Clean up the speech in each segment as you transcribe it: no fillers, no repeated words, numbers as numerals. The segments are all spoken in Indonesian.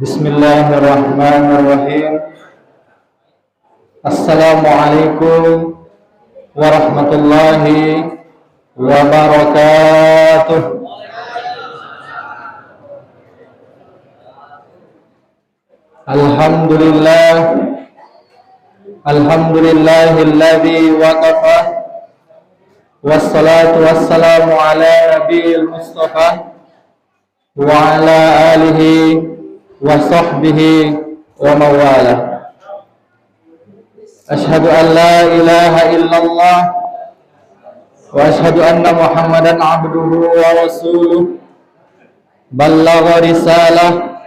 Bismillahirrahmanirrahim. Assalamualaikum warahmatullahi wabarakatuh. Alhamdulillahilladzi waqafa wassalatu wassalamu ala nabiyil mustafa wa ala alihi wa sahbihi wa mawalah. Asyhadu an la ilaha illallah wa asyhadu anna Muhammadan abduhu wa rasuluh. Ballagha risalah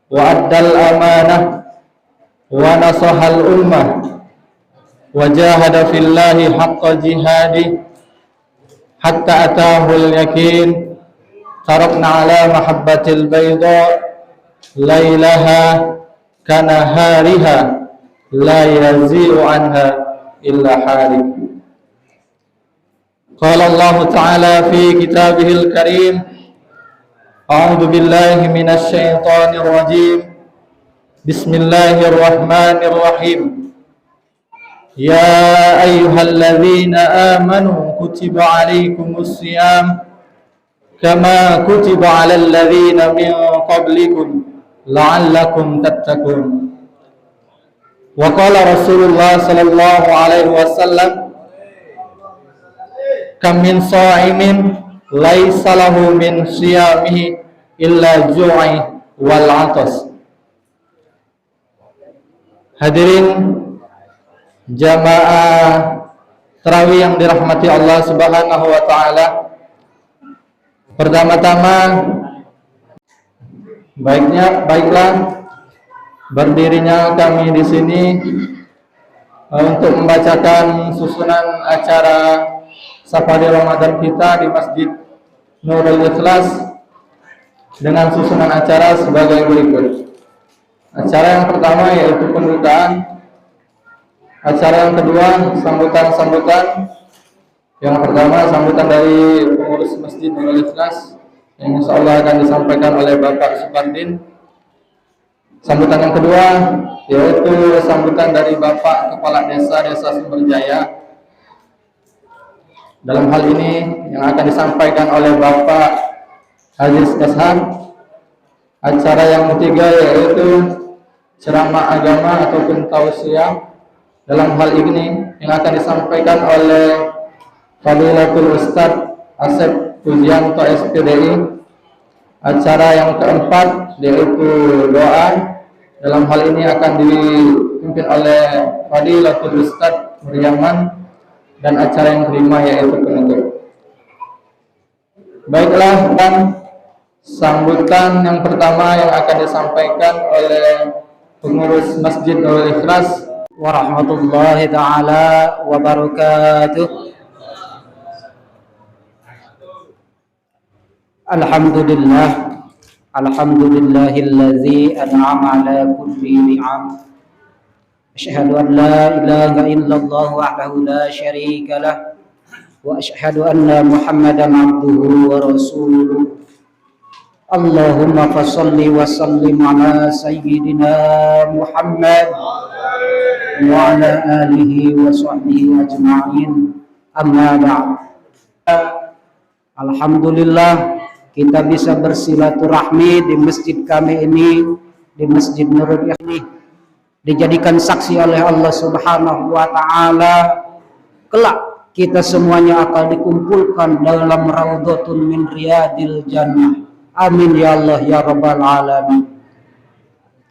wa addal amanah wa nasahal ummah wa jahada fillahi haqqa jihadih hatta atahul yakin. Tarakna ala mahabbatil bayda lailaha kanahariha la yazi'u anha illa halik. Qala Allah Ta'ala fi kitabihil karim, a'udzu billahi minasy syaithanir rajim. Bismillahirrahmanirrahim. Ya ayyuhalladzina amanu kutiba 'alaikumus shiyam kama kutiba 'alal ladzina min qablikum la'allakum tattaqun. Wa qala Rasulullah sallallahu alaihi wasallam, kam min sha'imin laisa lahu min shiyamihi illa ju'i wal 'atas. Hadirin jamaah tarawih yang dirahmati Allah Subhanahu wa taala. Pertama-tama baiklah berdirinya kami di sini untuk membacakan susunan acara Safari Ramadan kita di Masjid Nurul Ikhlas dengan susunan acara sebagai berikut. Acara yang pertama yaitu pembukaan, acara yang kedua sambutan. Yang pertama sambutan dari pengurus Masjid Nurul Ikhlas yang insyaallah akan disampaikan oleh Bapak Supardin. Sambutan yang kedua yaitu sambutan dari Bapak Kepala Desa Sumberjaya. Dalam hal ini yang akan disampaikan oleh Bapak Aziz Ashar. Acara yang ketiga yaitu ceramah agama ataupun tausiah. Dalam hal ini yang akan disampaikan oleh Fadilatul Ustadz Asep Pujianto SPDI. Acara yang keempat yaitu doa. Dalam hal ini akan dipimpin oleh Fadilatul Ustadz Muriaman, dan acara yang kelima yaitu penutup. Baiklah, dan sambutan yang pertama yang akan disampaikan oleh pengurus Masjid Nurul Ikhlas warahmatullahi taala wabarakatuh. Alhamdulillahilladzi an'ama ala kulli ni'am. Asyhadu an la ilaha illallah wahdahu la syarika lah, wa asyhadu anna Muhammadan abduhu wa rasuluh. Allahumma fassalli wa sallim ala sayyidina Muhammad wa ala alihi wa sahbihi ajma'in. Amma ba'd. Alhamdulillah kita bisa bersilaturahmi di masjid kami ini, di Masjid Nurul Ikhlas ini, dijadikan saksi oleh Allah Subhanahu wa taala. Kelak kita semuanya akan dikumpulkan dalam raudhatun min riyadil jannah. Amin ya Allah ya rabbal alamin.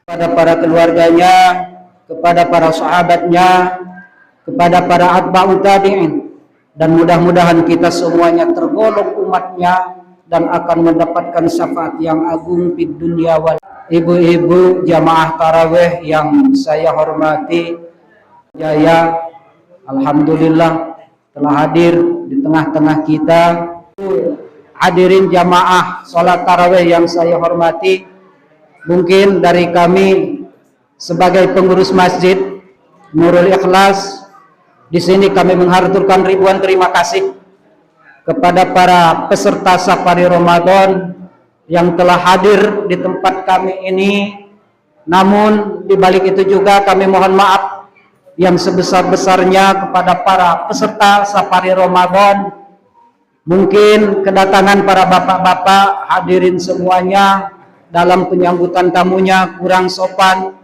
Kepada para keluarganya, kepada para sahabatnya, kepada para atba'ut tabi'in, dan mudah-mudahan kita semuanya tergolong umatnya dan akan mendapatkan syafaat yang agung di dunia wal. Ibu-ibu jamaah tarawih yang saya hormati, Jaya, alhamdulillah telah hadir di tengah-tengah kita. Hadirin jamaah salat tarawih yang saya hormati, mungkin dari kami sebagai pengurus Masjid Nurul Ikhlas di sini kami menghaturkan ribuan terima kasih kepada para peserta Safari Ramadan yang telah hadir di tempat kami ini. Namun di balik itu juga kami mohon maaf yang sebesar-besarnya kepada para peserta Safari Ramadan. Mungkin kedatangan para bapak-bapak hadirin semuanya dalam penyambutan tamunya kurang sopan,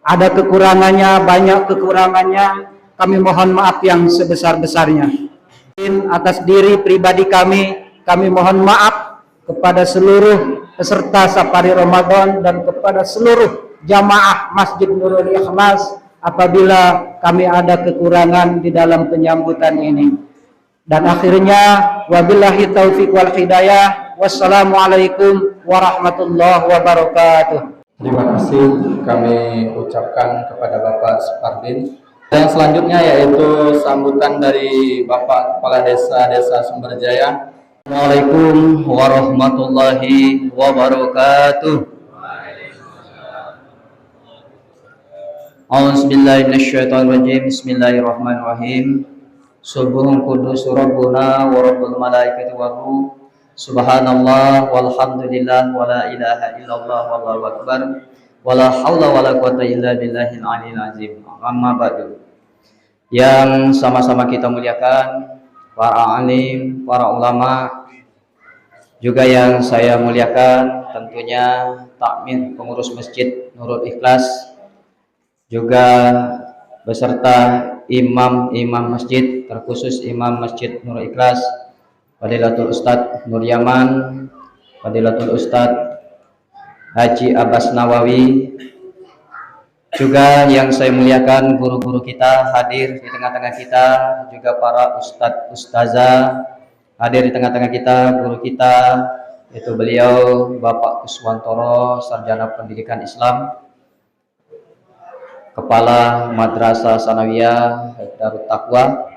ada kekurangannya, banyak kekurangannya. Kami mohon maaf yang sebesar-besarnya. Atas diri pribadi kami mohon maaf kepada seluruh peserta Safari Ramadan dan kepada seluruh jamaah Masjid Nurul Ikhlas apabila kami ada kekurangan di dalam penyambutan ini. Dan akhirnya wabillahi taufiq wal hidayah. Wassalamualaikum warahmatullahi wabarakatuh. Terima kasih kami ucapkan kepada Bapak Supardin. Yang selanjutnya yaitu sambutan dari Bapak Kepala Desa Sumberjaya. Assalamualaikum warahmatullahi wabarakatuh. A'udzubillahi minasyaitonirrajim. Bismillahirrahmanirrahim. Subuhun kudus rabbuna wa rabbul malaikati wa ruh. Subhanallah walhamdulillah wa la ilaha illallah wallahu akbar. Wala haula wala quwata illa billahil aliyil azim. Amma ba'du. Yang sama-sama kita muliakan para alim, para ulama, juga yang saya muliakan tentunya takmir pengurus Masjid Nurul Ikhlas, juga beserta imam-imam masjid, terkhusus imam Masjid Nurul Ikhlas Fadilatul Ustadz Nur Yaman, Fadilatul Ustadz Haji Abbas Nawawi, juga yang saya muliakan guru-guru kita hadir di tengah-tengah kita, juga para ustadz ustazah hadir di tengah-tengah kita, guru kita yaitu beliau Bapak Kuswantoro, Sarjana Pendidikan Islam, Kepala Madrasah Sanawiyah Darut Taqwa,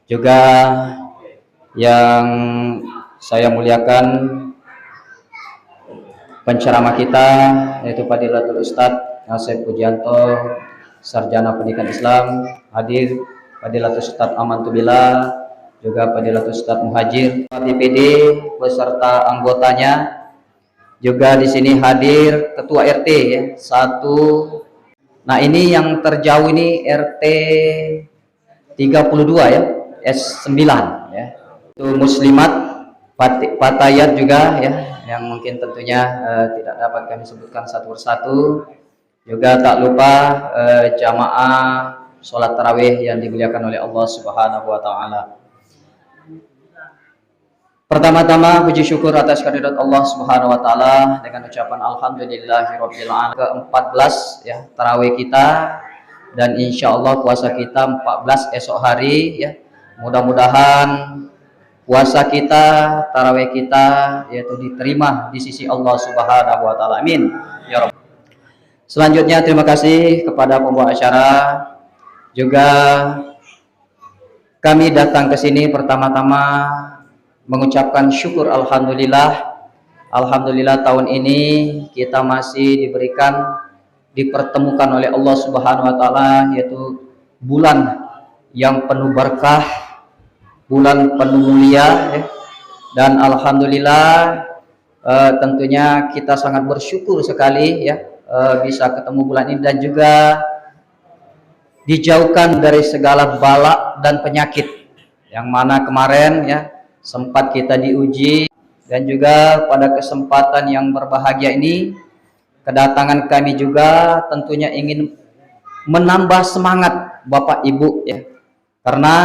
juga yang saya muliakan penceramah kita yaitu Fadilatul Ustadz Nasib Pujianto, Sarjana Pendidikan Islam, hadir Fadilatul Ustadz Amantubillah, juga Fadilatul Ustadz Muhajir DPD beserta anggotanya. Juga di sini hadir Ketua RT ya, satu. Nah, ini yang terjauh ini RT 32 ya, S9 ya. Itu muslimat Fatayat juga ya, yang mungkin tentunya tidak dapat kami sebutkan satu persatu. Juga tak lupa jamaah sholat tarawih yang dimuliakan oleh Allah Subhanahu wa taala. Pertama-tama puji syukur atas kehadirat Allah Subhanahu wa taala dengan ucapan alhamdulillahirabbil alamin ke-14 ya tarawih kita, dan insya Allah puasa kita 14 esok hari ya. Mudah-mudahan puasa kita, tarawih kita yaitu diterima di sisi Allah Subhanahu wa taala. Amin ya Rabb. Selanjutnya terima kasih kepada pembawa acara. Juga kami datang ke sini pertama-tama mengucapkan syukur alhamdulillah tahun ini kita masih dipertemukan oleh Allah Subhanahu wa taala, yaitu bulan yang penuh berkah, bulan penuh mulia ya. Dan alhamdulillah tentunya kita sangat bersyukur sekali ya bisa ketemu bulan ini dan juga dijauhkan dari segala bala dan penyakit yang mana kemarin ya sempat kita diuji. Dan juga pada kesempatan yang berbahagia ini kedatangan kami juga tentunya ingin menambah semangat Bapak Ibu ya, karena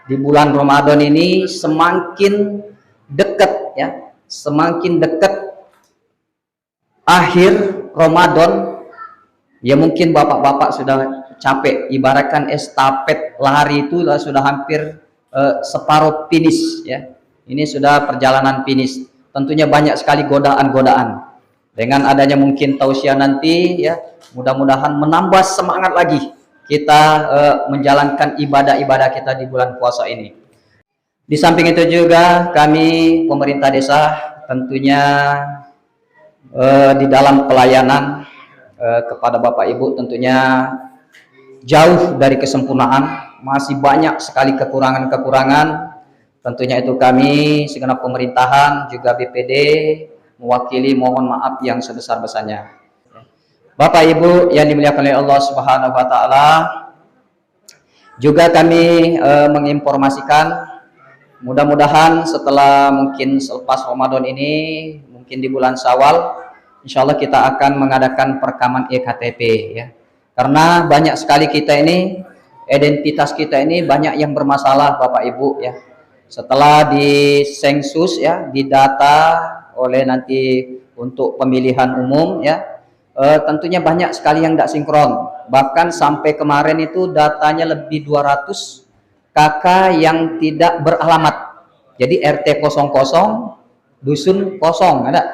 di bulan Ramadan ini semakin dekat ya, semakin dekat akhir Ramadan ya, mungkin bapak-bapak sudah capek, ibaratkan estafet lari itu sudah hampir separuh finish ya. Ini sudah perjalanan finish. Tentunya banyak sekali godaan-godaan. Dengan adanya mungkin tausiah nanti ya, mudah-mudahan menambah semangat lagi kita menjalankan ibadah-ibadah kita di bulan puasa ini. Di samping itu juga kami pemerintah desa tentunya di dalam pelayanan kepada Bapak Ibu tentunya jauh dari kesempurnaan, masih banyak sekali kekurangan-kekurangan. Tentunya itu kami segenap pemerintahan juga BPD mewakili mohon maaf yang sebesar-besarnya. Bapak Ibu yang dimuliakan oleh Allah Subhanahu wa taala, juga kami menginformasikan mudah-mudahan setelah mungkin selepas Ramadan ini, mungkin di bulan Syawal, insya Allah kita akan mengadakan perekaman EKTP ya. Karena banyak sekali kita ini, identitas kita ini banyak yang bermasalah Bapak Ibu ya. Setelah di sensus ya, didata oleh nanti untuk pemilihan umum ya, tentunya banyak sekali yang tidak sinkron. Bahkan sampai kemarin itu datanya lebih 200 kakak yang tidak beralamat. Jadi RT 00, dusun kosong ada.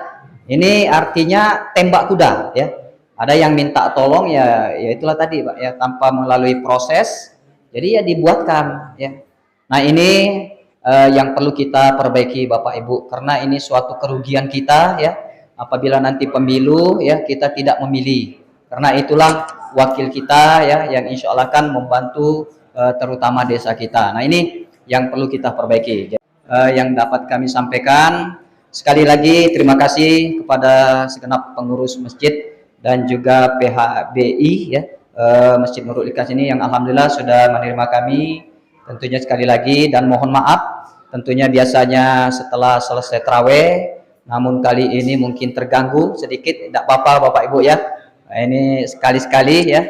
Ini artinya tembak kuda ya. Ada yang minta tolong ya, ya itulah tadi Pak ya, tanpa melalui proses. Jadi ya dibuatkan ya. Nah ini yang perlu kita perbaiki Bapak Ibu, karena ini suatu kerugian kita ya apabila nanti pemilu ya kita tidak memilih, karena itulah wakil kita ya yang insya Allah akan membantu terutama desa kita. Nah ini yang perlu kita perbaiki. Yang dapat kami sampaikan sekali lagi terima kasih kepada segenap pengurus masjid dan juga PHBI ya, Masjid Nurul Ikhlas ini yang alhamdulillah sudah menerima kami tentunya sekali lagi, dan mohon maaf tentunya biasanya setelah selesai tarawih, namun kali ini mungkin terganggu sedikit, tidak apa-apa Bapak Ibu ya. Nah, ini sekali-sekali ya,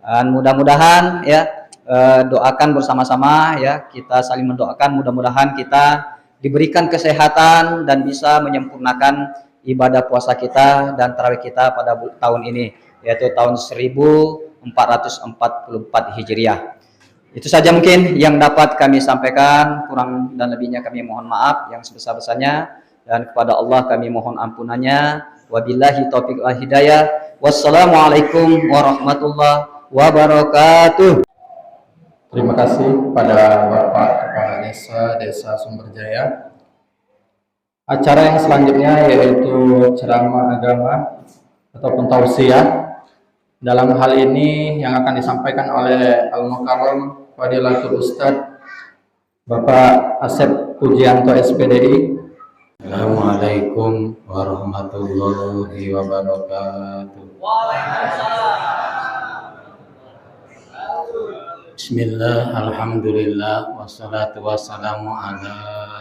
dan mudah-mudahan ya doakan bersama-sama ya, kita saling mendoakan mudah-mudahan kita diberikan kesehatan dan bisa menyempurnakan ibadah puasa kita dan tarawih kita pada tahun ini, yaitu tahun 1444 Hijriah. Itu saja mungkin yang dapat kami sampaikan, kurang dan lebihnya kami mohon maaf yang sebesar-besarnya, dan kepada Allah kami mohon ampunannya. Wabillahi taufiq wal hidayah. Wassalamualaikum warahmatullahi wabarakatuh. Terima kasih kepada Bapak Kepala Desa Sumberjaya. Acara yang selanjutnya yaitu ceramah agama ataupun tausiah. Dalam hal ini yang akan disampaikan oleh Al-Mukarram Fadilatul Ustadz Bapak Asep Pujianto SPDI. Assalamualaikum warahmatullahi wabarakatuh. Bismillah, alhamdulillah, wassalatu wassalamu ala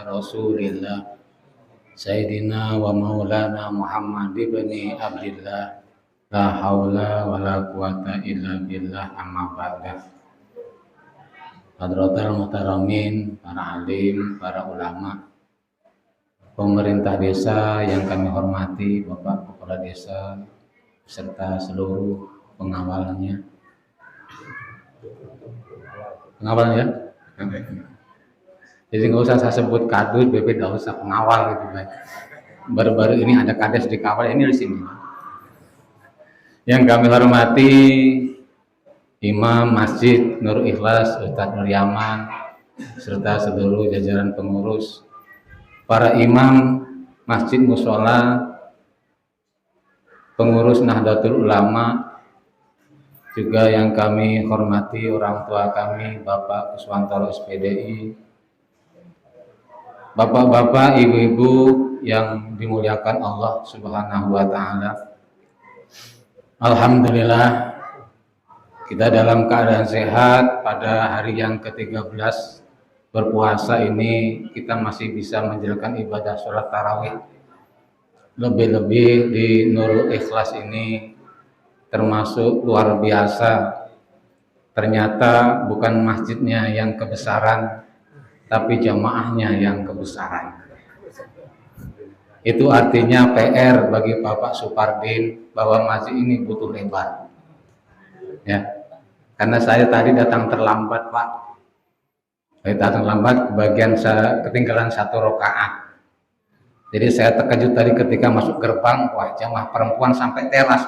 rasulillah Sayyidina wa maulana Muhammad ibni Abdillah, la haula wa la quwata illa billah, amma ba'da. Hadratul Muhtaramin, para alim, para ulama, pemerintah desa yang kami hormati, Bapak Kepala Desa, serta seluruh pengawalnya. Pengawalnya? Jadi nggak usah saya sebut kadus, BP nggak usah, pengawal gitu kan. Baru-baru ini ada kades di kawal, ini di sini. Yang kami hormati Imam Masjid Nurul Ikhlas, Ustadz Nur Yaman, serta seluruh jajaran pengurus, para imam masjid musola, pengurus Nahdlatul Ulama, juga yang kami hormati orang tua kami, Bapak Kuswantoro SPDI, bapak-bapak, ibu-ibu yang dimuliakan Allah Subhanahu wa Ta'ala. Alhamdulillah, kita dalam keadaan sehat pada hari yang ke-13 berpuasa ini, kita masih bisa menjalankan ibadah sholat tarawih. Lebih-lebih di Nurul Ikhlas ini termasuk luar biasa. Ternyata bukan masjidnya yang kebesaran, tapi jamaahnya yang kebesaran. Itu artinya PR bagi Bapak Supardin bahwa masjid ini butuh lebar. Ya, karena saya tadi datang terlambat, Pak. Saya datang lambat, kebagian saya ketinggalan 1 rakaat. Jadi saya terkejut tadi ketika masuk gerbang, wah jamaah perempuan sampai teras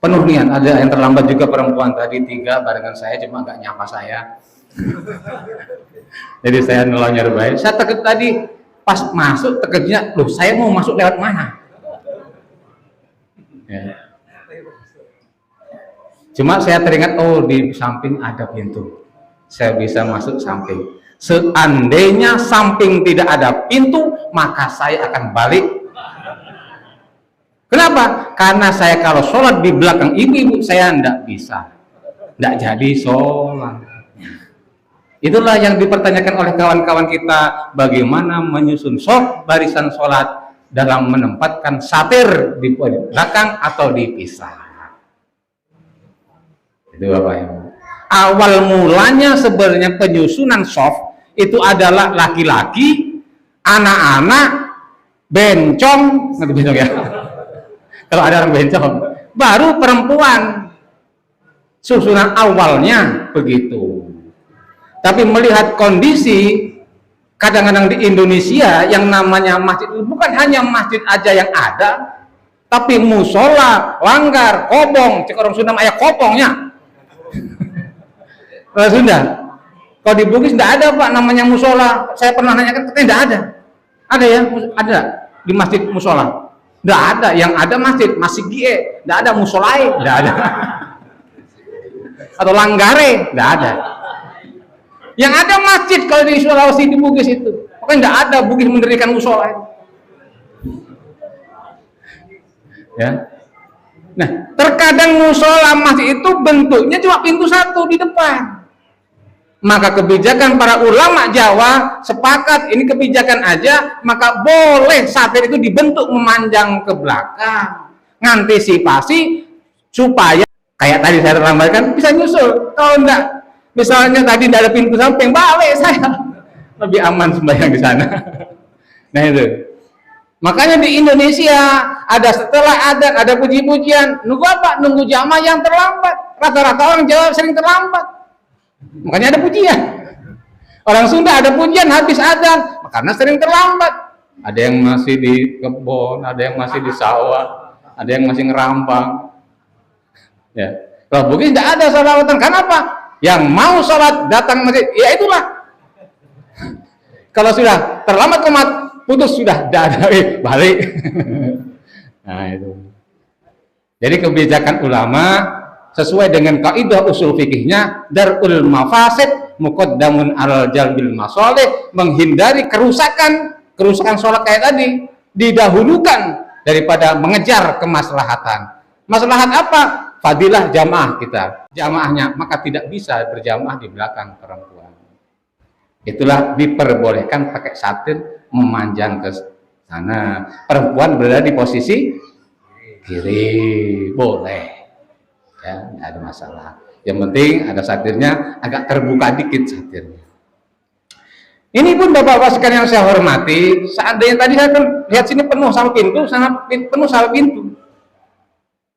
penuh nih. Ada yang terlambat juga perempuan tadi 3 barengan saya, cuma nggak nyapa saya. Jadi saya nolongnya baik. Saya terkejut tadi pas masuk, terkejutnya, loh saya mau masuk lewat mana? Ya. Cuma saya teringat, oh di samping ada pintu, saya bisa masuk samping. Seandainya samping tidak ada pintu, maka saya akan balik. Kenapa? Karena saya kalau sholat di belakang ibu-ibu saya tidak bisa, tidak jadi sholat. Itulah yang dipertanyakan oleh kawan-kawan kita, bagaimana menyusun barisan sholat dalam menempatkan satir di belakang atau dipisah. Itu Bapak Ibu. Awal mulanya sebenarnya penyusunan soft itu adalah laki-laki, anak-anak, bencong, ngerti bencong ya? Kalau ada orang bencong, baru perempuan. Susunan awalnya begitu. Tapi melihat kondisi kadang-kadang di Indonesia yang namanya masjid itu bukan hanya masjid aja yang ada, tapi musola, langgar, kobong, cek orang Sunda ayah kopongnya. Kalau Sunda, kalau di Bugis tidak ada Pak namanya musola. Saya pernah nanyakan, katanya tidak ada. Ada ya? Ada di masjid musola? Tidak ada. Yang ada masjid gie, tidak ada musolai, tidak ada. Atau langgare, tidak ada. Yang ada masjid kalau di Sulawesi di Bugis itu. Pokoknya tidak ada Bugis mendirikan musola. Ya. Nah, terkadang musola masjid itu bentuknya cuma pintu 1 di depan. Maka kebijakan para ulama Jawa sepakat ini kebijakan aja, maka boleh satir itu dibentuk memanjang ke belakang, ngantisipasi supaya kayak tadi saya terlambatkan bisa nyusul. Kalau enggak, misalnya tadi tidak ada pintu samping, balik saya lebih aman sembahyang di sana. Nah itu. Makanya di Indonesia ada setelah adzan ada puji-pujian. Nunggu apa? Nunggu jamaah yang terlambat. Rata-rata orang Jawa sering terlambat. Makanya ada pujian. Orang Sunda ada pujian habis adzan karena sering terlambat. Ada yang masih di kebun, ada yang masih di sawah, ada yang masih ngerampang. Ya. Kalau Bugis tidak ada sholawatan. Kenapa? Yang mau sholat datang masjid, ya itulah. Kalau sudah terlambat komat, putus sudah, ada balik. Nah itu. Jadi kebijakan ulama sesuai dengan kaidah usul fikihnya, darul mafasid muqaddamun alal jalbil masalih, menghindari kerusakan sholat kayak tadi didahulukan daripada mengejar kemaslahatan. Maslahat apa? Fadilah jamaah kita, jamaahnya, maka tidak bisa berjamaah di belakang perempuan. Itulah diperbolehkan pakai satir memanjang ke sana. Perempuan berada di posisi kiri, boleh. Ya, tidak ada masalah. Yang penting ada satirnya agak terbuka dikit satirnya. Ini pun bapak-bapak sekalian yang saya hormati, seandainya tadi saya kan lihat sini penuh sama pintu, sana penuh sama pintu.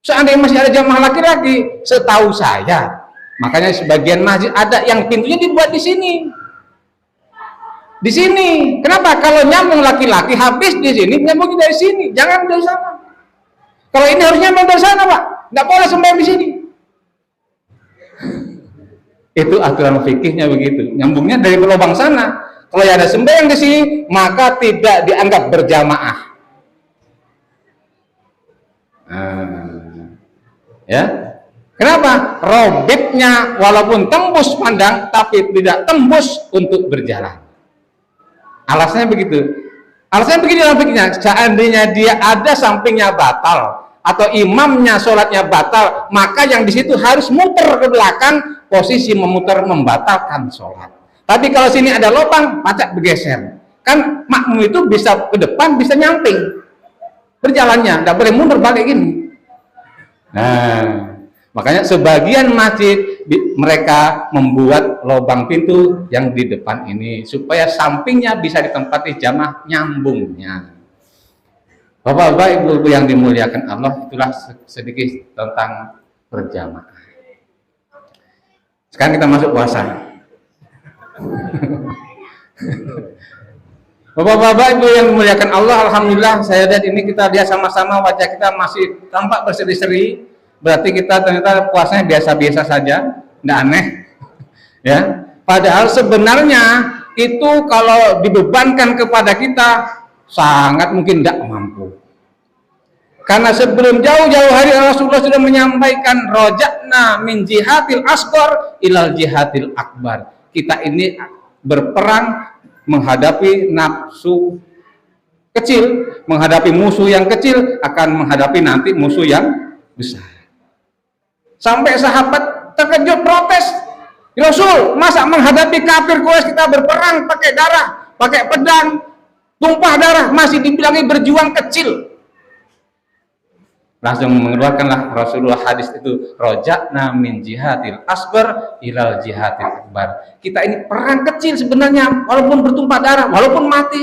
Seandainya masih ada jamaah laki-laki, setahu saya, makanya sebagian masjid ada yang pintunya dibuat di sini. Di sini. Kenapa? Kalau nyambung laki-laki habis di sini, nyambung dari sini, jangan dari sana. Kalau ini harus nyambung dari sana, Pak. Nggak boleh sembahyang di sini. Itu aturan fikihnya begitu. Nyambungnya dari lubang sana. Kalau ada sembahyang di sini, maka tidak dianggap berjamaah. Ya. Kenapa? Robitnya walaupun tembus pandang, tapi tidak tembus untuk berjalan. Alasannya begitu. Alasannya begini dalam fikihnya, seandainya dia ada sampingnya batal atau imamnya sholatnya batal, maka yang di situ harus muter ke belakang, posisi memutar membatalkan sholat. Tapi kalau sini ada lubang, pacak bergeser. Kan makmum itu bisa ke depan, bisa nyamping berjalannya, tidak boleh mundur balik gini. Nah, makanya sebagian masjid mereka membuat lubang pintu yang di depan ini supaya sampingnya bisa ditempati jamaah nyambungnya. Bapak-bapak, ibu-ibu yang dimuliakan Allah, itulah sedikit tentang berjamaah. Sekarang kita masuk puasa. Bapak-bapak, ibu yang dimuliakan Allah, alhamdulillah saya lihat ini, kita lihat sama-sama wajah kita masih tampak berseri-seri. Berarti kita ternyata puasanya biasa-biasa saja, tidak aneh. Ya, padahal sebenarnya itu kalau dibebankan kepada kita sangat mungkin tidak mampu. Karena sebelum jauh-jauh hari Rasulullah sudah menyampaikan rojakna min jihadil asghar ilal jihadil akbar. Kita ini berperang menghadapi nafsu kecil, menghadapi musuh yang kecil, akan menghadapi nanti musuh yang besar. Sampai sahabat terkejut protes, Rasul, masa menghadapi kafir Quraisy kita berperang pakai darah, pakai pedang, tumpah darah, masih dibilangi berjuang kecil. Langsung mengeluarkanlah Rasulullah hadis itu, rojakna min jihadil asghar ilal jihadil akbar. Kita ini perang kecil sebenarnya, walaupun bertumpah darah, walaupun mati,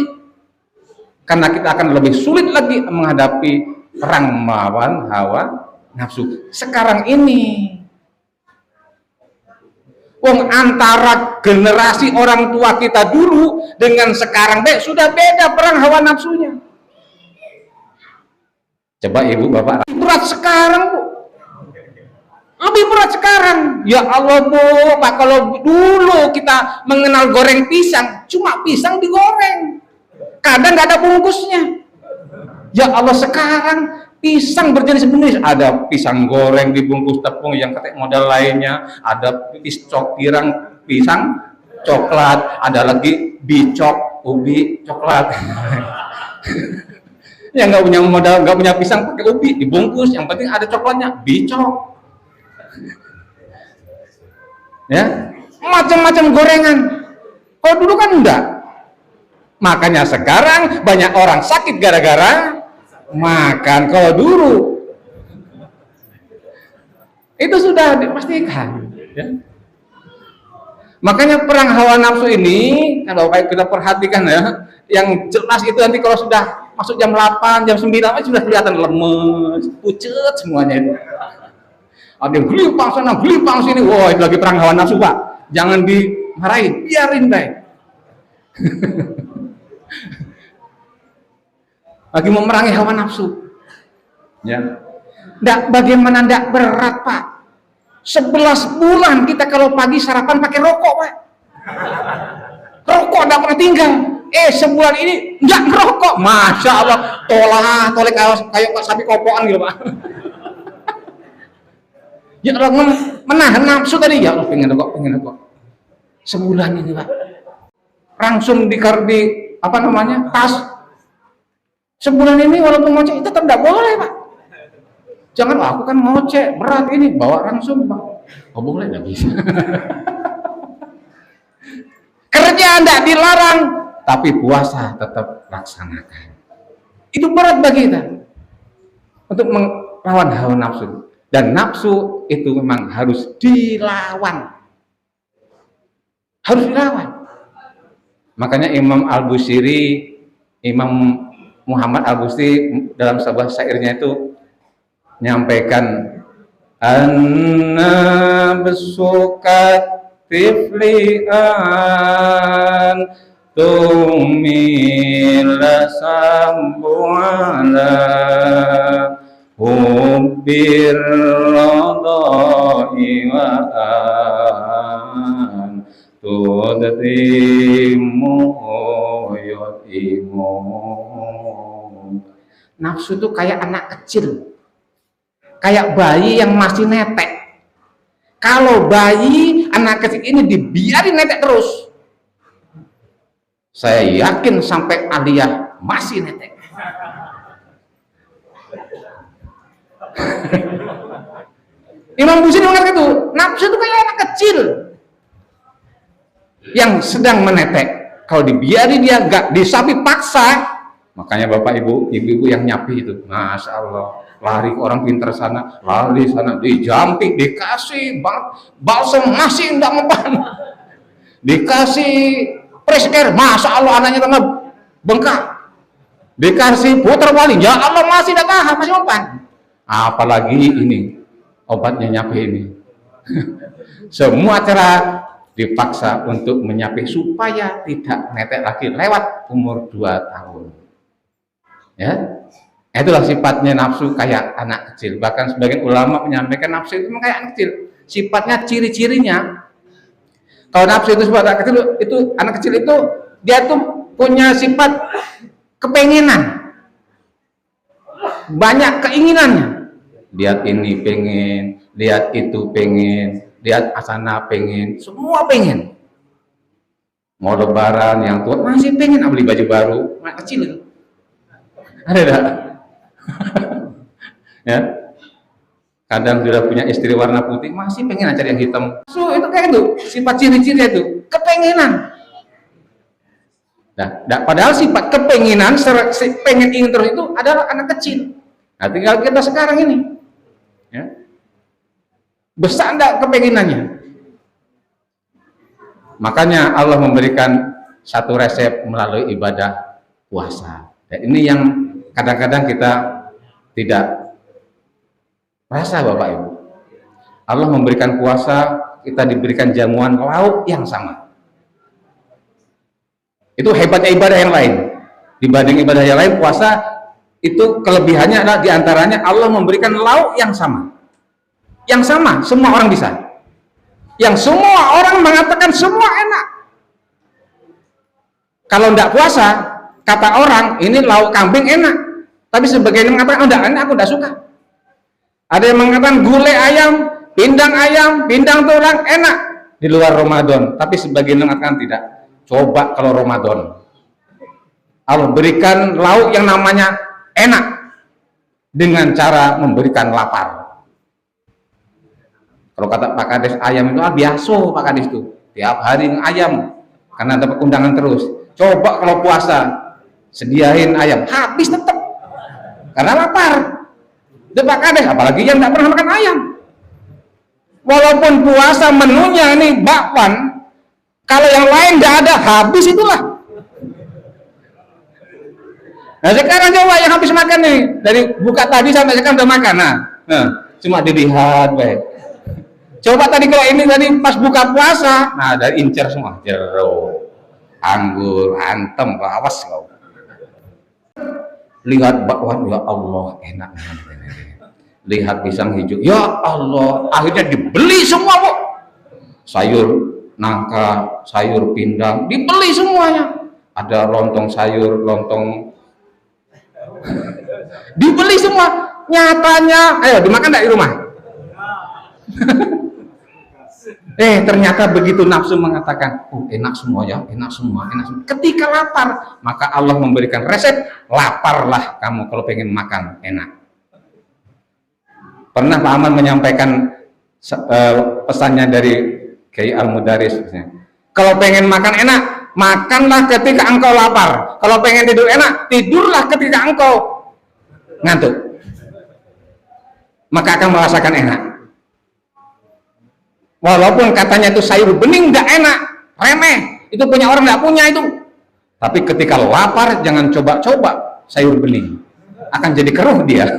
karena kita akan lebih sulit lagi menghadapi perang melawan hawa nafsu. Sekarang ini antara generasi orang tua kita dulu dengan sekarang sudah beda perang hawa nafsunya. Coba ibu bapak, berat sekarang Bu, lebih berat sekarang. Ya Allah Bu, Pak, kalau dulu kita mengenal goreng pisang, cuma pisang digoreng, kadang nggak ada bungkusnya. Ya Allah, sekarang pisang berjenis-jenis, ada pisang goreng dibungkus tepung yang ketek model lainnya, ada pisang coklat, ada lagi bicok ubi coklat. Yang nggak punya modal, nggak punya pisang pakai ubi dibungkus, yang penting ada coklatnya, bicok. Ya, macam-macam gorengan. Kalau dulu kan enggak. Makanya sekarang banyak orang sakit gara-gara makan. Kalau dulu itu sudah dipastikan. Ya. Makanya perang hawa nafsu ini, kalau kita perhatikan ya, yang jelas itu nanti kalau sudah masuk jam 8, jam 9 sudah kelihatan lemes, pucet semuanya itu. Ada yang gelimpang sana, gelimpang sini. Wah, itu lagi perang hawa nafsu, Pak. Jangan dimarahin, biarin baik. Lagi memerangi hawa nafsu. Ya. Bagaimana ndak berat, Pak? 11 bulan kita kalau pagi sarapan pakai rokok, Pak. Rokok ndak pernah tinggal. Sebulan ini nggak ngerokok, masya Allah, tolek kayak sapi kopokan gitu Pak. Ya Allah, menahan nafsu tadi, ya Allah pengen rokok. Sebulan ini Pak, langsung di tas. Sebulan ini walaupun ngocek itu tetap nggak boleh Pak. Jangan, aku kan ngocek berat ini, bawa langsung Pak. Oh boleh, nggak bisa. Kerja nggak dilarang, tapi puasa tetap laksanakan. Itu berat bagi kita untuk melawan hawa nafsu. Dan nafsu itu memang harus dilawan. Harus dilawan. Makanya Imam Muhammad Al-Busiri dalam sebuah syairnya itu menyampaikan anna besukat tiflian tumila sambuala hubbir radai wa an tudrimu yotimu. Nafsu itu kayak anak kecil, kayak bayi yang masih netek. Kalau bayi, anak kecil ini dibiarin netek terus, saya yakin sampai aliyah masih netek. Imam Busiri mengatakan itu, nafsu itu kayak anak kecil yang sedang menetek. Kalau dibiarin dia gak disapi paksa. Makanya bapak ibu yang nyapi itu, masya Allah, lari ke orang pintar sana, lari sana, dijampik, dikasih balsam masih tidak mempan, dikasih presker, masya Allah anaknya tambah bengkak, dikasih putar wali, ya Allah masih tidak tahan, masih mempan. Apalagi ini obatnya nyapi ini. Semua cara dipaksa untuk menyapi supaya tidak netek lagi lewat umur 2 tahun. Ya, itulah sifatnya nafsu kayak anak kecil. Bahkan sebagian ulama menyampaikan nafsu itu kayak anak kecil. Sifatnya, ciri-cirinya, kalau nafsu itu sifat anak kecil, itu anak kecil itu dia tuh punya sifat kepengenan, banyak keinginannya. Lihat ini pengen, lihat itu pengen, lihat asana pengen, semua pengen. Mau lebaran yang tua masih pengen beli baju baru, anak kecil itu. Ada enggak? Ya. Kadang sudah punya istri warna putih, masih pengen cari yang hitam. So, itu kayak itu, sifat ciri-ciri itu, kepengenan. Nah, padahal sifat kepengenan, pengen ingin terus itu adalah anak kecil. Nah, tinggal kita sekarang ini. Ya. Besar enggak kepengenannya? Makanya Allah memberikan satu resep melalui ibadah puasa. Dan ini yang kadang-kadang kita tidak rasa, Bapak Ibu. Allah memberikan puasa, kita diberikan jamuan lauk yang sama. Itu hebatnya ibadah yang lain. Dibanding ibadah yang lain, puasa itu kelebihannya adalah diantaranya Allah memberikan lauk yang sama. Yang sama, semua orang bisa. Yang semua orang mengatakan semua enak. Kalau tidak puasa, kata orang ini lauk kambing enak. Tapi sebagian mengatakan, oh enggak, aku enggak suka. Ada yang mengatakan gulai ayam, pindang tulang enak di luar Ramadan. Tapi sebagian mengatakan tidak. Coba kalau Ramadan, Allah berikan lauk yang namanya enak dengan cara memberikan lapar. Kalau kata Pak Kades, ayam itu biasa Pak Kades itu. Tiap hari ayam, karena dapat undangan terus. Coba kalau puasa, sediain ayam, habis tetap. Karena lapar. Itu Pak Kades, apalagi yang tidak pernah makan ayam. Walaupun puasa menunya ini bakwan, kalau yang lain tidak ada, habis itulah. Nah sekarang coba yang habis makan nih, dari buka tadi sampai sekarang udah makan. Nah cuma dilihat baik. Coba tadi kalau ini tadi pas buka puasa, nah dari incer semua, jeruk, anggur, antem, awas kau. Lihat bakwan, ya Allah enak. Lihat pisang hijau, ya Allah, akhirnya dibeli semua Bu. Sayur nangka, sayur pindang, dibeli semuanya. Ada lontong sayur, lontong dibeli semua. Nyatanya, ayo dimakan enggak di rumah? Ternyata begitu nafsu mengatakan, oh enak semua ya, enak semua, enak semua. Ketika lapar, maka Allah memberikan resep, laparlah kamu kalau pengen makan enak. Pernah Pak Aman menyampaikan pesannya dari Kiai Al-Mudaris, kalau pengen makan enak, makanlah ketika engkau lapar. Kalau pengen tidur enak, tidurlah ketika engkau ngantuk. Maka akan merasakan enak. Walaupun katanya itu sayur bening nggak enak, remeh, itu punya orang nggak punya itu Tapi ketika lapar jangan coba-coba sayur bening, akan jadi keruh dia.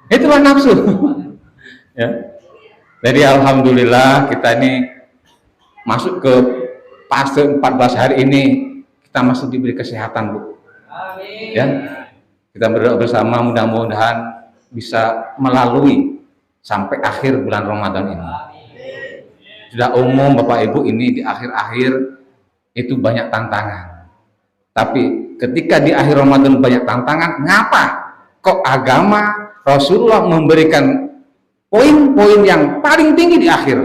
Itulah nafsu. Ya. Jadi alhamdulillah kita ini masuk ke fase 14 hari ini, kita masih diberi kesehatan, Bu. Amin. Ya. Kita berdoa bersama mudah-mudahan bisa melalui sampai akhir bulan Ramadan ini. Sudah umum Bapak Ibu, ini di akhir-akhir itu banyak tantangan. Tapi ketika di akhir Ramadan banyak tantangan, ngapa kok agama Rasulullah memberikan poin-poin yang paling tinggi di akhir?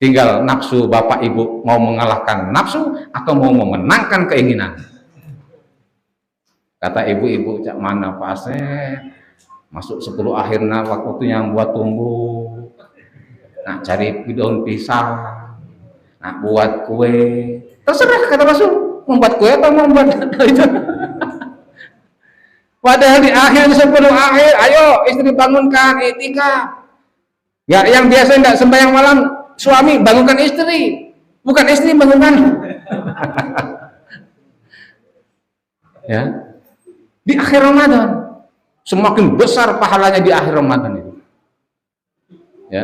Tinggal nafsu Bapak Ibu mau mengalahkan nafsu atau mau memenangkan keinginan. Kata ibu-ibu, cak mana Pak Asep, masuk 10 akhirnya waktunya buat tumbuh, nah cari daun pisang, nah buat kue, terserah kata Rasul, membuat kue atau membuat itu. Padahal di akhir 10 akhir, ayo istri bangunkan etika. Ya, yang biasa tidak sembahyang malam, suami bangunkan istri, bukan istri bangunkan. Ya, di akhir Ramadan semakin besar pahalanya di akhir Ramadan itu. Ya,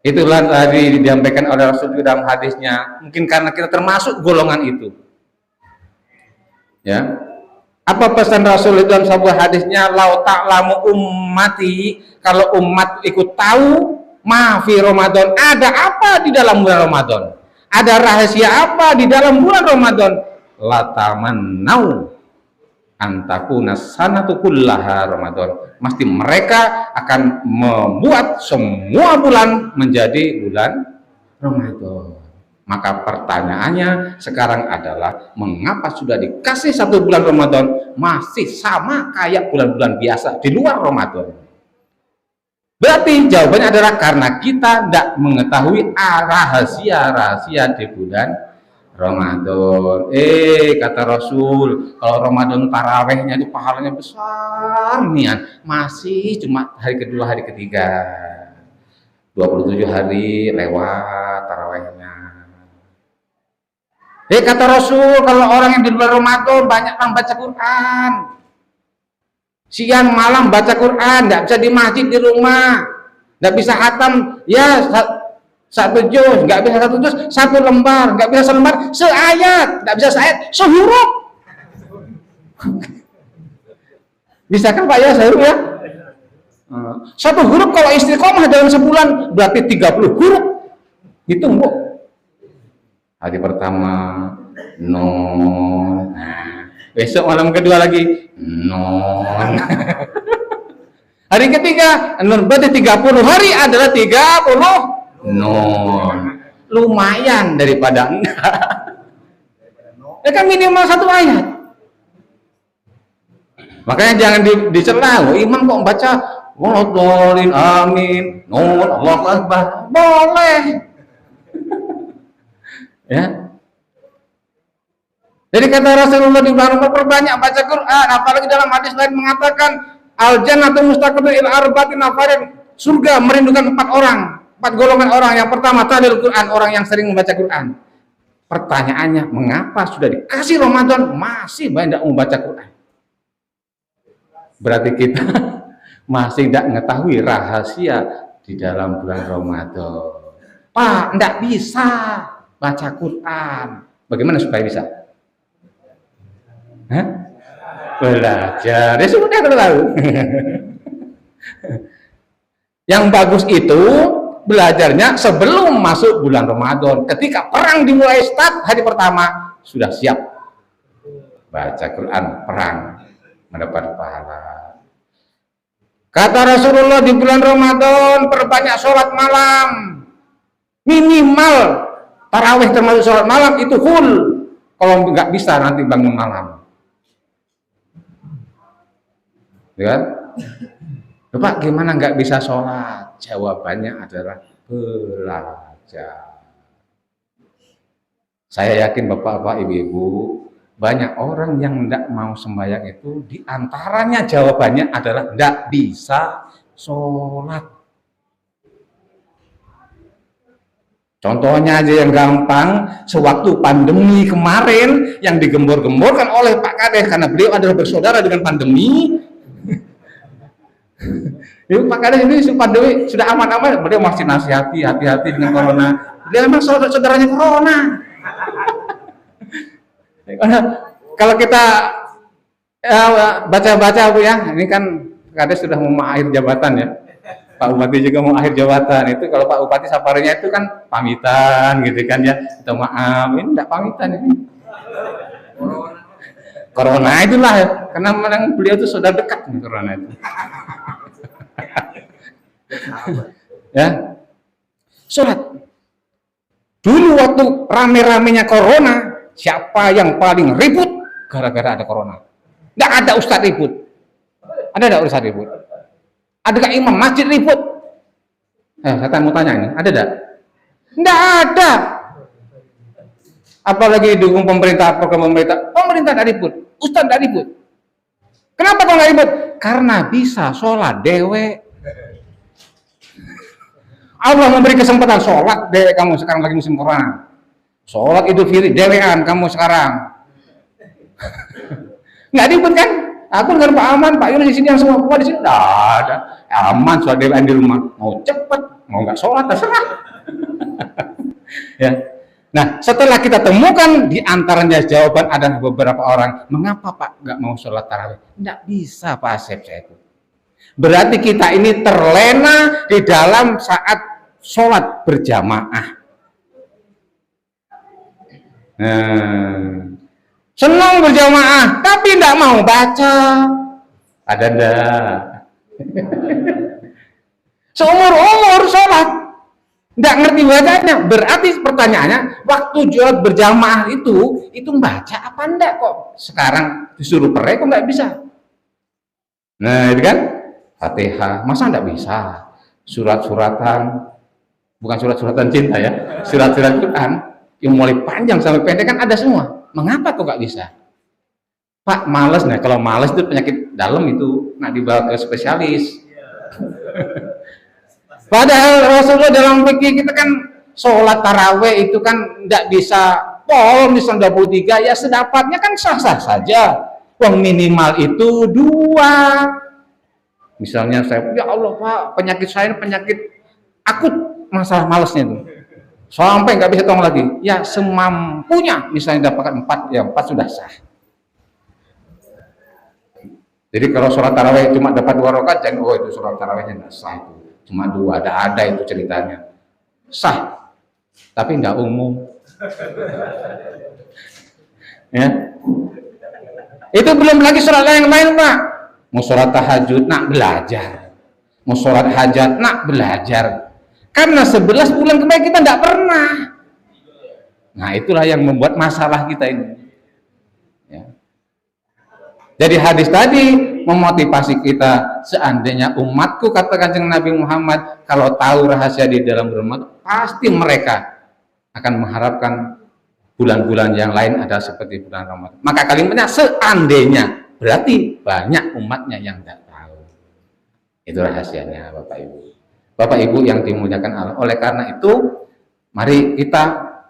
itulah tadi disampaikan oleh Rasul dalam hadisnya. Mungkin karena kita termasuk golongan itu. Ya, apa pesan Rasul dalam sebuah hadisnya? Lau ta'lamu ummati, kalau umat ikut tahu ma fi Ramadan, ada apa di dalam bulan Ramadan, ada rahasia apa di dalam bulan Ramadan, latamannau antakuna sanatu kullaha Ramadan, mesti mereka akan membuat semua bulan menjadi bulan Ramadan. Maka pertanyaannya sekarang adalah, mengapa sudah dikasih 1 bulan Ramadan masih sama kayak bulan-bulan biasa di luar Ramadan? Berarti jawabannya adalah karena kita tidak mengetahui rahasia-rahasia di bulan Ramadan. Kata Rasul, kalau Ramadan tarawehnya itu pahalanya besar nian, masih cuma hari kedua, hari ketiga, 27 hari lewat tarawehnya. Kata Rasul, kalau orang yang di bulan Ramadan banyak orang baca Quran, siang malam baca Quran, tidak bisa di masjid, di rumah, tidak bisa khatam, ya 1 juz, nggak bisa 1 juz, 1 lembar, nggak bisa selembar, seayat, nggak bisa seayat, sehuruf. Bisa kan Pak ya, sehuruf ya? 1 huruf kalau istiqomah dalam sebulan berarti 30 huruf. Hitung, Bu. Hari pertama non, besok malam kedua lagi non. Hari ketiga non, berarti 30 hari adalah 30 non. Lumayan daripada enggak. Ya kan minimal 1 ayat. Makanya jangan dicela, imam kok baca waladhdallin amin, non, Allahu akbar. Boleh. Ya. Jadi kata Rasulullah di bulan Ramadan perbanyak baca Quran, apalagi dalam hadis lain mengatakan al jannatu mustaqbilun ila arba'ati nafarin, surga merindukan 4 orang, 4 golongan orang. Yang pertama talil Quran, orang yang sering membaca Quran. Pertanyaannya, mengapa sudah dikasih Ramadan masih banyak membaca Quran? Berarti kita masih tidak mengetahui rahasia di dalam bulan Ramadan. Pak, tidak bisa baca Quran. Bagaimana supaya bisa? Hah? Belajar. Ya sudah tahu. Yang bagus itu belajarnya sebelum masuk bulan Ramadan. Ketika perang dimulai start hari pertama, sudah siap baca Quran, perang, mendapat pahala. Kata Rasulullah di bulan Ramadan perbanyak sholat malam. Minimal tarawih termasuk sholat malam itu full. Kalau nggak bisa nanti bangun malam. Ya kan? Bapak gimana nggak bisa sholat? Jawabannya adalah belajar. Saya yakin bapak-bapak, ibu-ibu, banyak orang yang tidak mau sembahyang itu diantaranya jawabannya adalah tidak bisa sholat. Contohnya aja yang gampang, sewaktu pandemi kemarin yang digembor-gemborkan oleh Pak Kades karena beliau adalah bersaudara dengan pandemi. Ibu Pak Kades ini pandemi sudah aman-aman, beliau masih nasihati, hati-hati dengan corona. Beliau memang saudaranya corona. Kalau kita baca-baca Bu ya, ini kan Pak Kades sudah mau akhir jabatan ya. Pak Bupati juga mau akhir jabatan, itu kalau Pak Bupati safarinya itu kan pamitan gitu kan ya, atau maaf, ini enggak pamitan ini. Corona itulah ya, karena memang beliau itu sudah dekat dengan corona itu. Ya, sholat. Dulu waktu rame-ramenya corona, siapa yang paling ribut gara-gara ada corona? Nggak ada ustadz ribut. Ada nggak ustadz ribut? Adakah imam masjid ribut? Saya mau tanya ini, ada nggak? Nggak ada. Apalagi dukung pemerintah, program pemerintah nggak ribut, ustadz nggak ribut. Kenapa kok nggak ribut? Karena bisa sholat dewe. Allah memberi kesempatan sholat dewe kamu sekarang lagi musim corona. Sholat Idul Fitri dewean kamu sekarang. Nggak ribut kan? Aku dengan Pak Aman, Pak Yunus di sini yang semua di sini nggak ada. Aman sholat dewean di rumah. Mau cepet, mau nggak sholat terserah. Ya. Nah, setelah kita temukan di antaranya jawaban ada beberapa orang, mengapa Pak nggak mau sholat tarawih? Nggak bisa Pak Asep saya itu. Berarti kita ini terlena di dalam saat sholat berjamaah. Senang berjamaah, tapi tidak mau baca. Ada enggak? Seumur-umur sholat, tidak ngerti bacanya. Berarti pertanyaannya, waktu sholat berjamaah itu baca apa enggak kok? Sekarang disuruh perai kok nggak bisa? Nah, itu kan? Fatihah, masa enggak bisa? Surat-suratan, bukan surat-suratan cinta ya, surat-surat Quran yang mulai panjang sampai pendek kan ada semua. Mengapa kok nggak bisa? Pak, malas. Nah, kalau malas itu penyakit dalam itu, nak dibawa ke spesialis. Padahal Rasulullah dalam fikih kita kan sholat taraweh itu kan nggak bisa pol misalnya 23, ya sedapatnya kan sah-sah saja. Uang minimal itu 2. Misalnya saya, ya Allah Pak, penyakit saya penyakit akut, masalah malasnya itu. Sampai nggak bisa tolong lagi. Ya semampunya, misalnya dapatkan 4, ya 4 sudah sah. Jadi kalau sholat taraweh cuma dapat 2 rakaat, jangan oh itu sholat tarawehnya nggak sah itu. Cuma 2, ada itu ceritanya. Sah, tapi nggak umum. Ya. Itu belum lagi sholat yang lain Pak. Mau sholat tahajud, nak belajar. Mau sholat hajat, nak belajar. Karena 11 bulan kemarin kita tidak pernah. Nah itulah yang membuat masalah kita ini. Ya. Jadi hadis tadi memotivasi kita, seandainya umatku, kata Kanjeng Nabi Muhammad, kalau tahu rahasia di dalam Ramadan, pasti mereka akan mengharapkan bulan-bulan yang lain ada seperti bulan Ramadan. Maka kalimatnya seandainya, berarti banyak umatnya yang tidak tahu. Itu rahasianya Bapak Ibu. Bapak Ibu yang dimuliakan Allah. Oleh karena itu, mari kita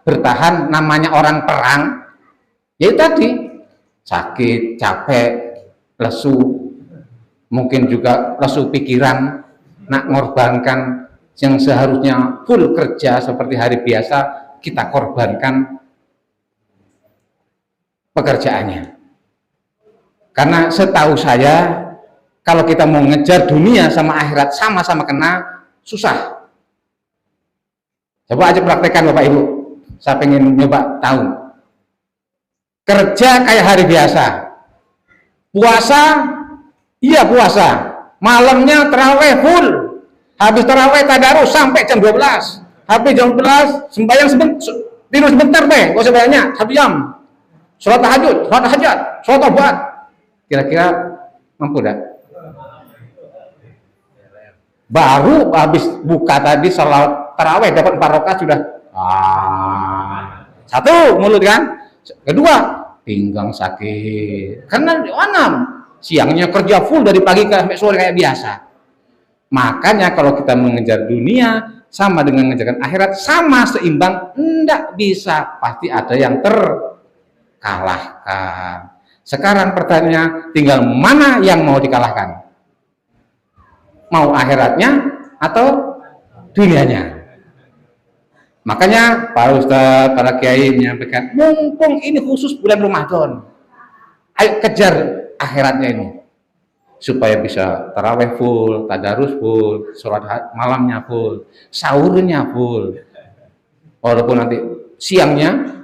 bertahan. Namanya orang perang, yaitu tadi sakit, capek, lesu, mungkin juga lesu pikiran, nak ngorbankan yang seharusnya full kerja seperti hari biasa, kita korbankan pekerjaannya. Karena setahu saya, kalau kita mau ngejar dunia sama akhirat sama-sama kena, susah. Coba aja praktekkan Bapak Ibu. Saya pengen nyoba tahu. Kerja kayak hari biasa. Puasa, iya puasa. Malamnya terawih full. Habis terawih tadarus sampai jam 12. Habis jam 12 sembahyang sebentar, tidur sebentar deh, gak usah banyak, 1 jam. Sholat tahajud, sholat hajat, sholat obat. Kira-kira mampu dah? Baru habis buka tadi sholat taraweh dapat 4 rakaat sudah satu mulut kan, kedua pinggang sakit karena siangnya kerja full dari pagi sampai sore kayak biasa. Makanya kalau kita mengejar dunia, sama dengan mengerjakan akhirat, sama seimbang, enggak bisa, pasti ada yang terkalahkan. Sekarang pertanyaannya, tinggal mana yang mau dikalahkan? Mau akhiratnya atau dunianya? Makanya Pak Ustadz, para kiai menyampaikan, mumpung ini khusus bulan Ramadan, ayo kejar akhiratnya ini, supaya bisa taraweh full, tadarus full, sholat malamnya full, sahurnya full, walaupun nanti siangnya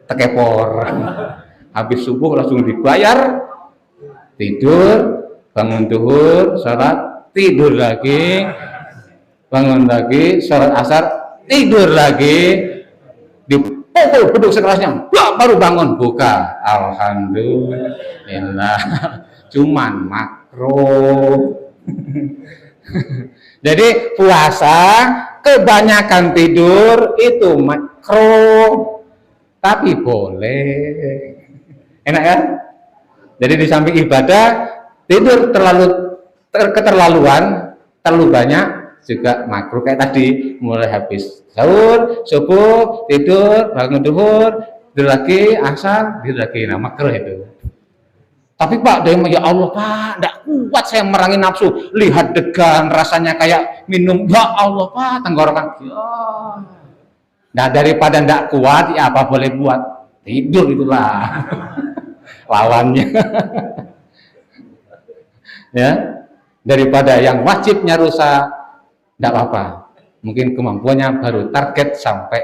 tekepor, habis subuh langsung dibayar, tidur, bangun duhur, sholat, tidur lagi, bangun lagi, sholat asar, tidur lagi, dipukul beduk sekerasnya, baru bangun, buka, alhamdulillah. Cuman makro. Jadi puasa kebanyakan tidur itu makro, tapi boleh, enak ya. Jadi di samping ibadah, tidur keterlaluan, terlalu banyak juga makruh. Kayak tadi, mulai habis sahur, subuh, tidur, bangun duhur, tidur lagi, asar, tidur lagi, nah makruh itu. Tapi Pak, ya Allah Pak, tidak kuat saya merangi nafsu, lihat degan, rasanya kayak minum, ya Allah Pak, tenggorokan, ya. Nah daripada tidak kuat, ya apa boleh buat, tidur itulah lawannya. Ya, daripada yang wajibnya rusak, tidak apa-apa, mungkin kemampuannya baru target sampai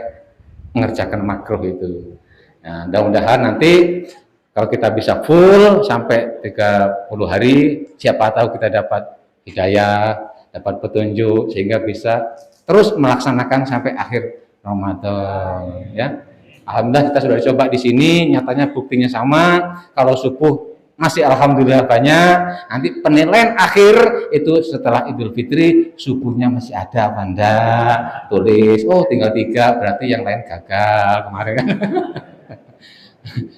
mengerjakan makruh itu. Nah, mudah-mudahan nanti kalau kita bisa full sampai 30 hari, siapa tahu kita dapat hidayah, dapat petunjuk, sehingga bisa terus melaksanakan sampai akhir Ramadan. Ya, alhamdulillah kita sudah coba di sini, nyatanya buktinya sama. Kalau subuh masih alhamdulillah banyak, nanti penilaian akhir itu setelah Idul Fitri, subuhnya masih ada apa enggak, tulis, oh tinggal 3, berarti yang lain gagal kemarin kan.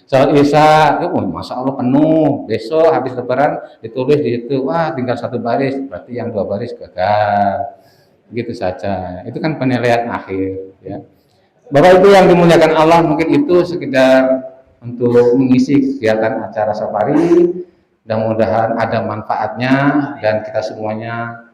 Sholat Isya, oh masya Allah penuh, besok habis lebaran ditulis di situ, wah tinggal 1 baris, berarti yang 2 baris gagal. Gitu saja, itu kan penilaian akhir ya. Bapak Ibu yang dimuliakan Allah, mungkin itu sekedar untuk mengisi kegiatan acara safari. Mudah-mudahan ada manfaatnya dan kita semuanya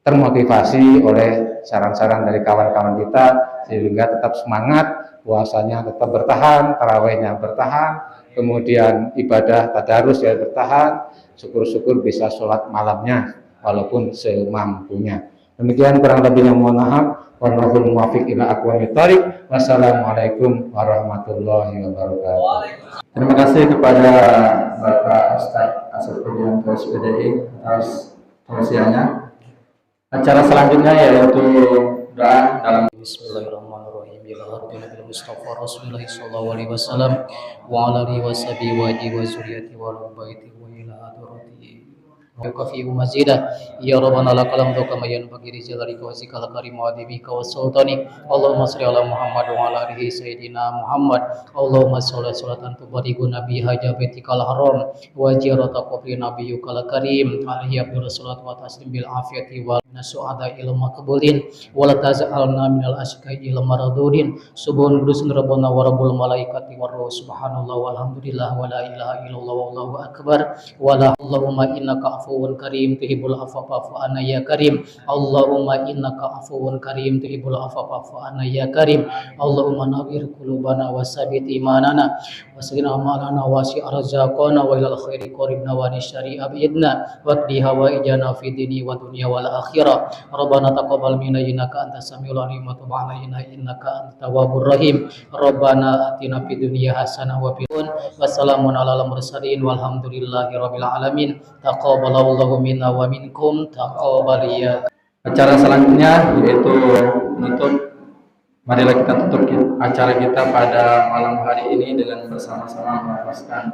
termotivasi oleh saran-saran dari kawan-kawan kita, sehingga tetap semangat, puasanya tetap bertahan, tarawehnya bertahan, kemudian ibadah tadarus ya bertahan, syukur-syukur bisa sholat malamnya walaupun semampunya. Demikian kurang lebihnya, mohon maaf. Wallahul muwaffiq ila aqwamit thoriq. Wassalamualaikum warahmatullahi wabarakatuh. Terima kasih kepada Bapak Ustadz Assaduddin SPDI atas tausiahnya. Acara selanjutnya yaitu doa dalam Bismillahirrahmanirrahim. Ya Nabi Mustafa Rasulullah sallallahu alaihi wasallam wa ala alihi washabihi wa zurriyyati wa baiti wa ila hadrati وكفي مزيدا يا ربنا لك الحمد كما ينبغي لجلالك وجهك الكريم وعظيمك وسلطانك اللهم صل على محمد وعلى آله سيدنا محمد اللهم صل صلاة تبلغنا بها بيتك الحرام وزيارة قبر نبيك الكريم عليه أفضل الصلاة والتسليم بالعافية ومن السعداء إلى المقبولين ولا تجعلنا من الأشقياء إلى المردودين سبحان قدوس ربنا ورب الملائكة والروح سبحان الله والحمد لله ولا إله إلا الله والله أكبر ولا اللهم إنك عفو كريم تحب العفو فاعف عنا يا كريم اللهم إنك عفو كريم تحب العفو فاعف عنا يا كريم اللهم نور قلوبنا وثبت إيماننا وسقنا أعمالنا واسع رزقنا وإلى الخير قربنا وعن الشر أبعدنا واقضي حوائجنا في الدين والدنيا والآخرة ربنا تقبل منا إنك أنت السميع العليم وتب علينا إنك أنت التواب الرحيم ربنا آتنا في الدنيا حسنة وفي الآخرة والسلام على المرسلين والحمد لله رب العالمين taqabbalallahu minna wa minkum taqabbal ya. Acara selanjutnya yaitu menutup. Marilah kita tutup acara kita pada malam hari ini dengan bersama-sama melafazkan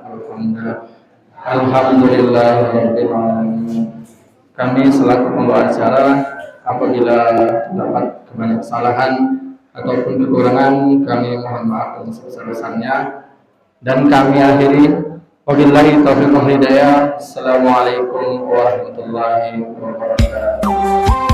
Alhamdulillahirabbil alamin. Kami selaku pembawa acara, apabila terdapat kesalahan ataupun kekurangan, kami mohon maaf yang sebesar-besarnya. Dan kami akhiri, wabillahi taufiq wal hidayah. Assalamualaikum warahmatullahi wabarakatuh.